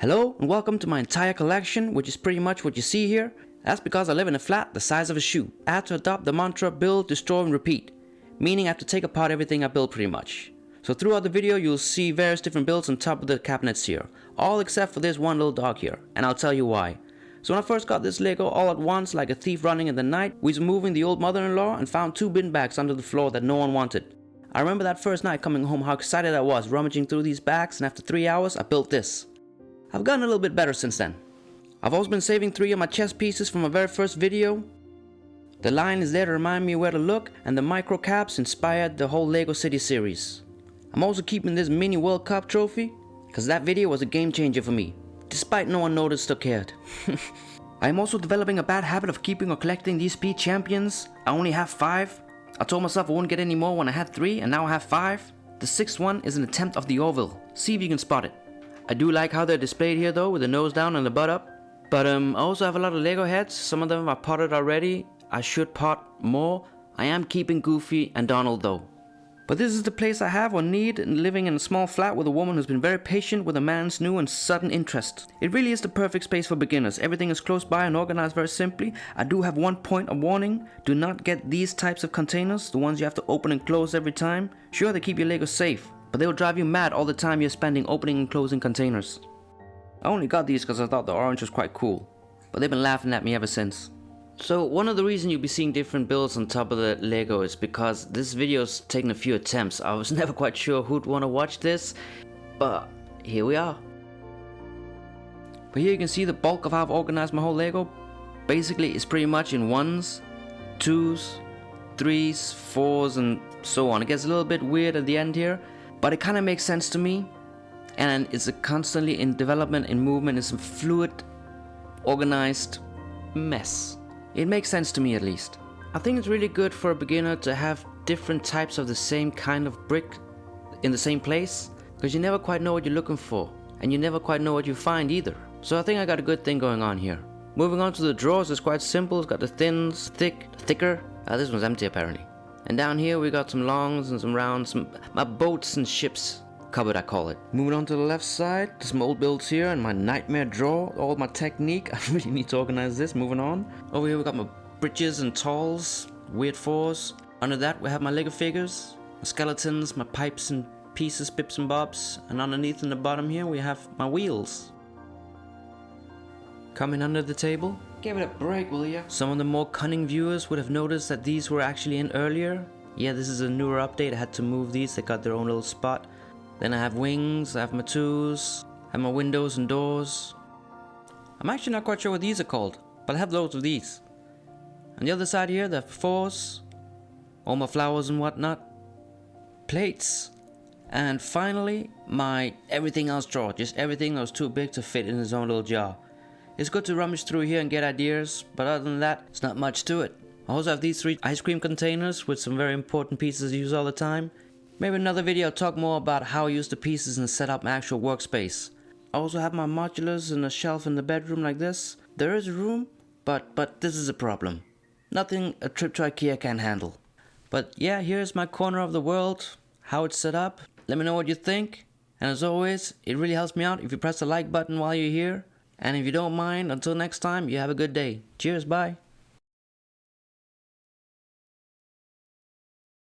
Hello and welcome to my entire collection, which is pretty much what you see here. That's because I live in a flat the size of a shoe. I had to adopt the mantra build, destroy and repeat, meaning I have to take apart everything I build pretty much. So throughout the video you'll see various different builds on top of the cabinets here, all except for this one little dog here, and I'll tell you why. So when I first got this Lego all at once like a thief running in the night, we was moving the old mother-in-law and found 2 bin bags under the floor that no one wanted. I remember that first night coming home how excited I was rummaging through these bags, and after 3 hours I built this. I've gotten a little bit better since then. I've also been saving 3 of my chess pieces from my very first video. The line is there to remind me where to look, and the micro caps inspired the whole Lego City series. I'm also keeping this mini World Cup trophy, because that video was a game changer for me, despite no one noticed or cared. I am also developing a bad habit of keeping or collecting these P champions. I only have 5. I told myself I wouldn't get any more when I had 3, and now I have 5. The 6th one is an attempt of the Orville. See if you can spot it. I do like how they're displayed here though, with the nose down and the butt up. But I also have a lot of Lego heads. Some of them are potted already. I should pot more. I am keeping Goofy and Donald though. But this is the place I have or need, living in a small flat with a woman who's been very patient with a man's new and sudden interest. It really is the perfect space for beginners. Everything is close by and organized very simply. I do have one point of warning. Do not get these types of containers, the ones you have to open and close every time. Sure, they keep your Lego safe, but they will drive you mad all the time you're spending opening and closing containers. I only got these because I thought the orange was quite cool, but they've been laughing at me ever since. So one of the reasons you'll be seeing different builds on top of the Lego is because this video's taken a few attempts. I was never quite sure who'd want to watch this, but here we are. But here you can see the bulk of how I've organized my whole Lego. Basically it's pretty much in 1s, 2s, 3s, 4s and so on. It gets a little bit weird at the end here, but it kind of makes sense to me, and it's a constantly in development, in movement. It's a fluid, organized mess. It makes sense to me at least. I think it's really good for a beginner to have different types of the same kind of brick in the same place, because you never quite know what you're looking for, and you never quite know what you find either. So I think I got a good thing going on here. Moving on to the drawers, it's quite simple. It's got the thins, thicker. This one's empty apparently. And down here we got some longs and some rounds, my boats and ships cupboard I call it. Moving on to the left side, there's some old builds here and my nightmare drawer, all my technique. I really need to organize this. Moving on. Over here we got my bridges and talls, weird 4s. Under that we have my Lego figures, my skeletons, my pipes and pieces, bips and bobs. And underneath in the bottom here we have my wheels. Coming under the table. Give it a break, will ya? Some of the more cunning viewers would have noticed that these were actually in earlier. Yeah, this is a newer update. I had to move these. They got their own little spot. Then I have wings, I have my 2s, I have my windows and doors. I'm actually not quite sure what these are called, but I have loads of these. On the other side here, the 4s, all my flowers and whatnot, plates, and finally my everything else drawer. Just everything that was too big to fit in its own little jar. It's good to rummage through here and get ideas, but other than that, it's not much to it. I also have these 3 ice cream containers with some very important pieces I use all the time. Maybe another video I'll talk more about how I use the pieces and set up my actual workspace. I also have my modulars and a shelf in the bedroom like this. There is room, but this is a problem. Nothing a trip to IKEA can handle. But yeah, here's my corner of the world, how it's set up. Let me know what you think. And as always, it really helps me out if you press the like button while you're here. And if you don't mind, until next time, you have a good day. Cheers, bye.